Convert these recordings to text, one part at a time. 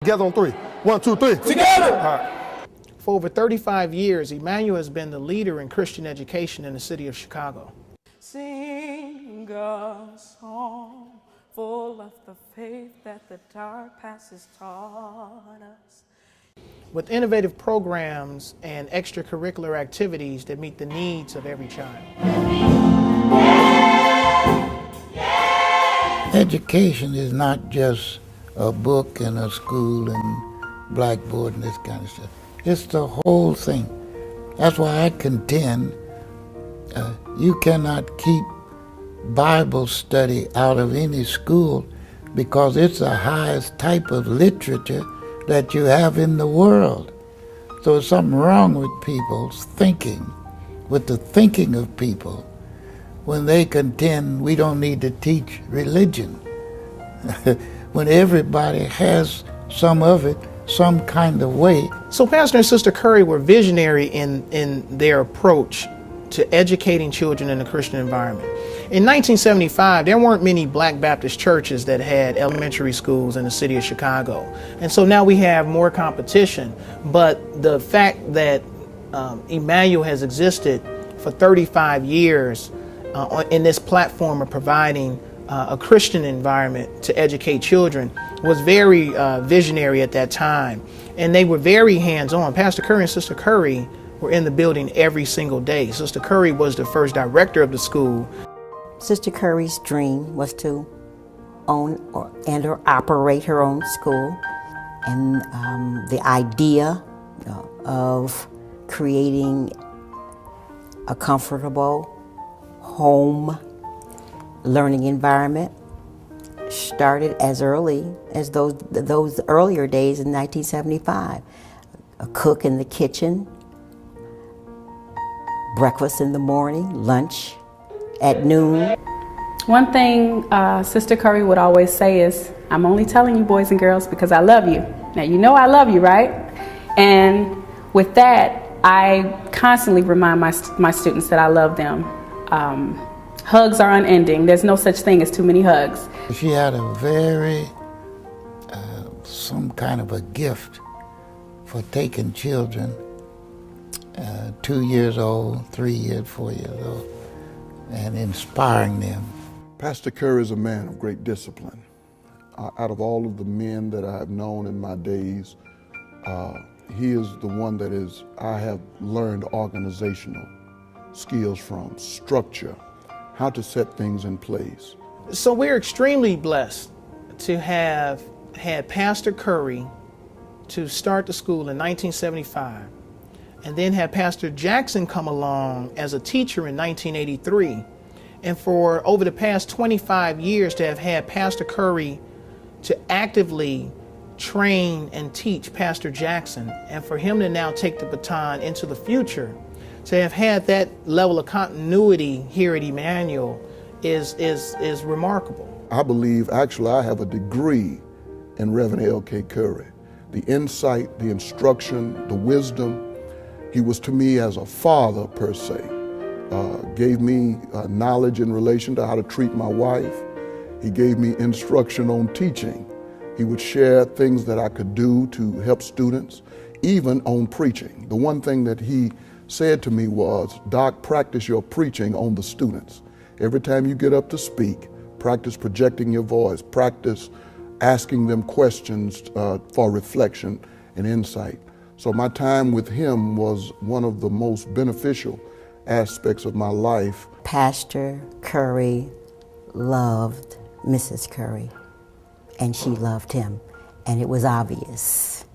Together on three. 1, 2, 3. Together! All right. For over 35 years, Emmanuel has been the leader in Christian education in the city of Chicago. Sing a song full of the faith that the dark past has taught us. With innovative programs and extracurricular activities that meet the needs of every child. Education is not just a book and a school and blackboard and this kind of stuff. It's the whole thing. That's why I contend you cannot keep Bible study out of any school because it's the highest type of literature that you have in the world. So there's something wrong with people's thinking, with the thinking of people, when they contend we don't need to teach religion. When everybody has some of it, some kind of way. So Pastor and Sister Currie were visionary in their approach to educating children in a Christian environment. In 1975, there weren't many Black Baptist churches that had elementary schools in the city of Chicago. And so now we have more competition. But the fact that Emmanuel has existed for 35 years in this platform of providing a Christian environment to educate children was very visionary at that time. And they were very hands-on. Pastor Currie and Sister Currie were in the building every single day. Sister Currie was the first director of the school. Sister Currie's dream was to own or operate her own school. And the idea of creating a comfortable home learning environment started as early as those earlier days in 1975. A cook in the kitchen, breakfast in the morning, lunch at noon. One thing Sister Currie would always say is, I'm only telling you boys and girls because I love you. Now you know I love you, right? And with that, I constantly remind my students that I love them. Hugs are unending. There's no such thing as too many hugs. She had a very, some kind of a gift for taking children 2 years old, 3 years, 4 years old, and inspiring them. Pastor Currie is a man of great discipline. Out of all of the men that I have known in my days, he is the one that I have learned organizational skills from, structure, how to set things in place. So we're extremely blessed to have had Pastor Currie to start the school in 1975, and then had Pastor Jackson come along as a teacher in 1983. And for over the past 25 years to have had Pastor Currie to actively train and teach Pastor Jackson, and for him to now take the baton into the future, to have had that level of continuity here at Emmanuel is remarkable. I believe, actually, I have a degree in Reverend L.K. Currie. The insight, the instruction, the wisdom, he was to me as a father per se. Gave me knowledge in relation to how to treat my wife. He gave me instruction on teaching. He would share things that I could do to help students, even on preaching. The one thing that he said to me was, Doc, practice your preaching on the students. Every time you get up to speak, practice projecting your voice, practice asking them questions for reflection and insight. So my time with him was one of the most beneficial aspects of my life. Pastor Currie loved Mrs. Currie, and she loved him, and it was obvious.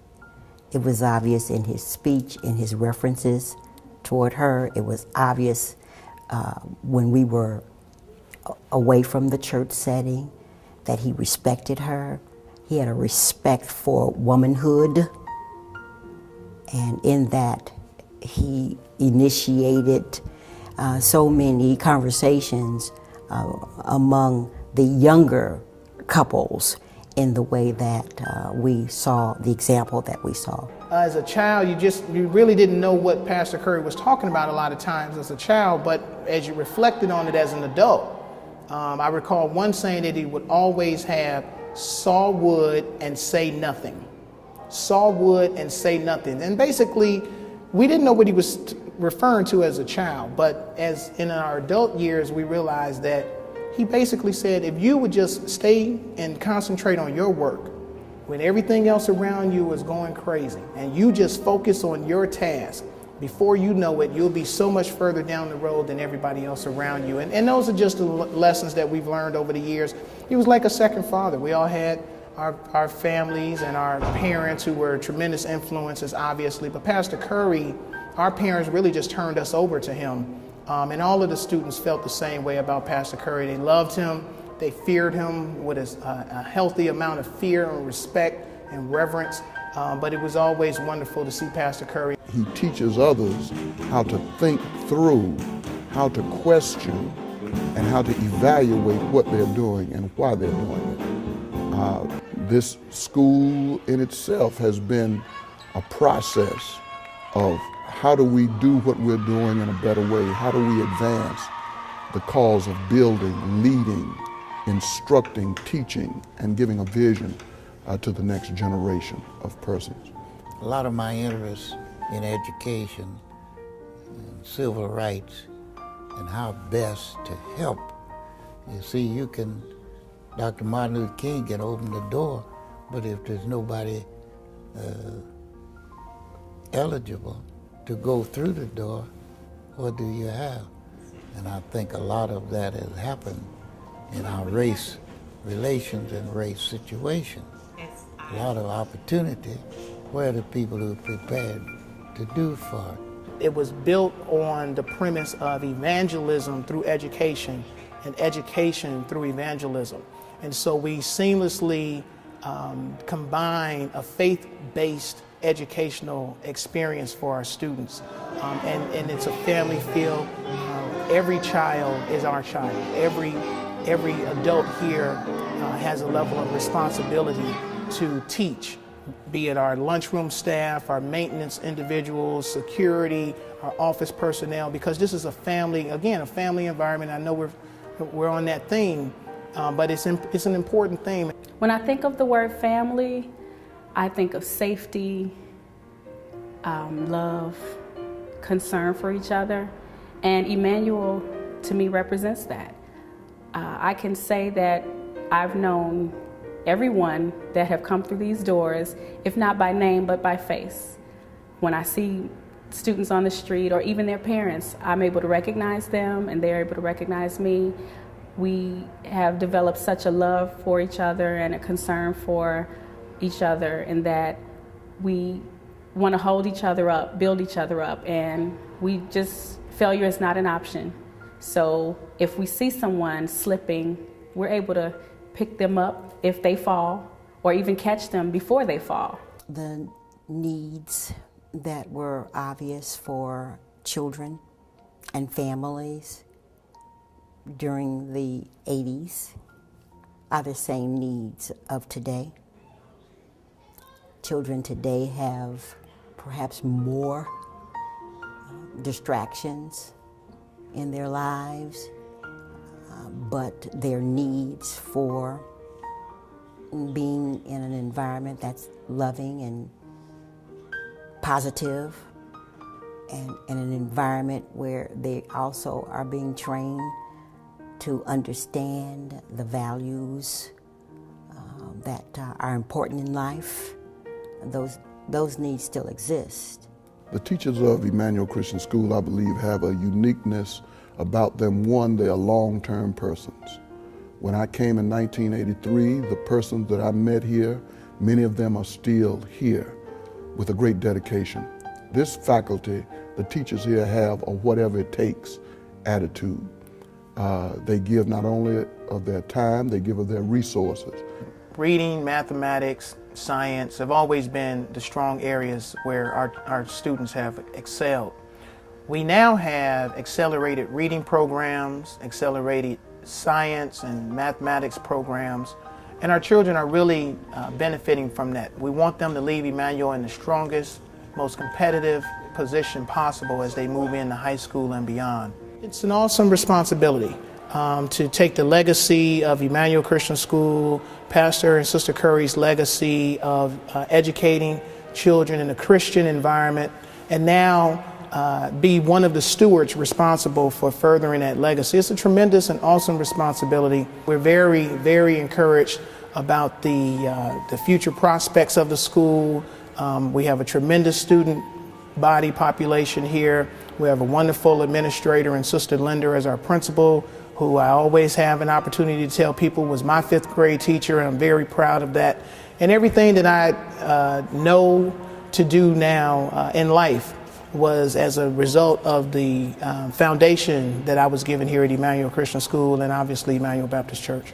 It was obvious in his speech, in his references toward her. It was obvious when we were away from the church setting that he respected her. He had a respect for womanhood, and in that he initiated so many conversations among the younger couples in the way that we saw, the example that we saw. As a child, you really didn't know what Pastor Currie was talking about a lot of times as a child, but as you reflected on it as an adult, I recall one saying that he would always have saw wood and say nothing. saw wood and say nothing. And basically, we didn't know what he was referring to as a child, but as in our adult years, we realized that he basically said, if you would just stay and concentrate on your work, when everything else around you is going crazy, and you just focus on your task, before you know it, you'll be so much further down the road than everybody else around you. And those are just the lessons that we've learned over the years. He was like a second father. We all had our families and our parents who were tremendous influences, obviously. But Pastor Currie, our parents really just turned us over to him. And all of the students felt the same way about Pastor Currie. They loved him. They feared him with a healthy amount of fear and respect and reverence. But it was always wonderful to see Pastor Currie. He teaches others how to think through, how to question, and how to evaluate what they're doing and why they're doing it. This school in itself has been a process of how do we do what we're doing in a better way? How do we advance the cause of building, leading, instructing, teaching, and giving a vision to the next generation of persons? A lot of my interest in education and civil rights and how best to help. You see, Dr. Martin Luther King can open the door, but if there's nobody eligible to go through the door, what do you have? And I think a lot of that has happened in our race relations and race situation. A lot of opportunity. Where are the people who are prepared to do for it? It was built on the premise of evangelism through education and education through evangelism. And so we seamlessly combine a faith-based educational experience for our students. And it's a family feel. Every child is our child. Every adult here has a level of responsibility to teach, be it our lunchroom staff, our maintenance individuals, security, our office personnel, because this is a family, again, a family environment. I know we're on that theme, but it's an important theme. When I think of the word family, I think of safety, love, concern for each other, and Emmanuel, to me, represents that. I can say that I've known everyone that have come through these doors, if not by name, but by face. When I see students on the street or even their parents, I'm able to recognize them and they're able to recognize me. We have developed such a love for each other and a concern for each other in that we want to hold each other up, build each other up, and failure is not an option. So if we see someone slipping, we're able to pick them up if they fall, or even catch them before they fall. The needs that were obvious for children and families during the 80s are the same needs of today. Children today have perhaps more distractions in their lives, but their needs for being in an environment that's loving and positive, and in an environment where they also are being trained to understand the values that are important in life. Those needs still exist. The teachers of Emmanuel Christian School, I believe, have a uniqueness about them. One, they are long-term persons. When I came in 1983, the persons that I met here, many of them are still here with a great dedication. This faculty, the teachers here have a whatever it takes attitude. They give not only of their time, they give of their resources. Reading, mathematics, science have always been the strong areas where our students have excelled. We now have accelerated reading programs, accelerated science and mathematics programs, and our children are really benefiting from that. We want them to leave Emmanuel in the strongest, most competitive position possible as they move into high school and beyond. It's an awesome responsibility. to take the legacy of Emmanuel Christian School, Pastor and Sister Currie's legacy of educating children in a Christian environment, and now be one of the stewards responsible for furthering that legacy. It's a tremendous and awesome responsibility. We're very, very encouraged about the future prospects of the school. We have a tremendous student body population here. We have a wonderful administrator and Sister Linda as our principal, who I always have an opportunity to tell people was my 5th grade teacher, and I'm very proud of that. And everything that I know to do now in life was as a result of the foundation that I was given here at Emmanuel Christian School and obviously Emmanuel Baptist Church.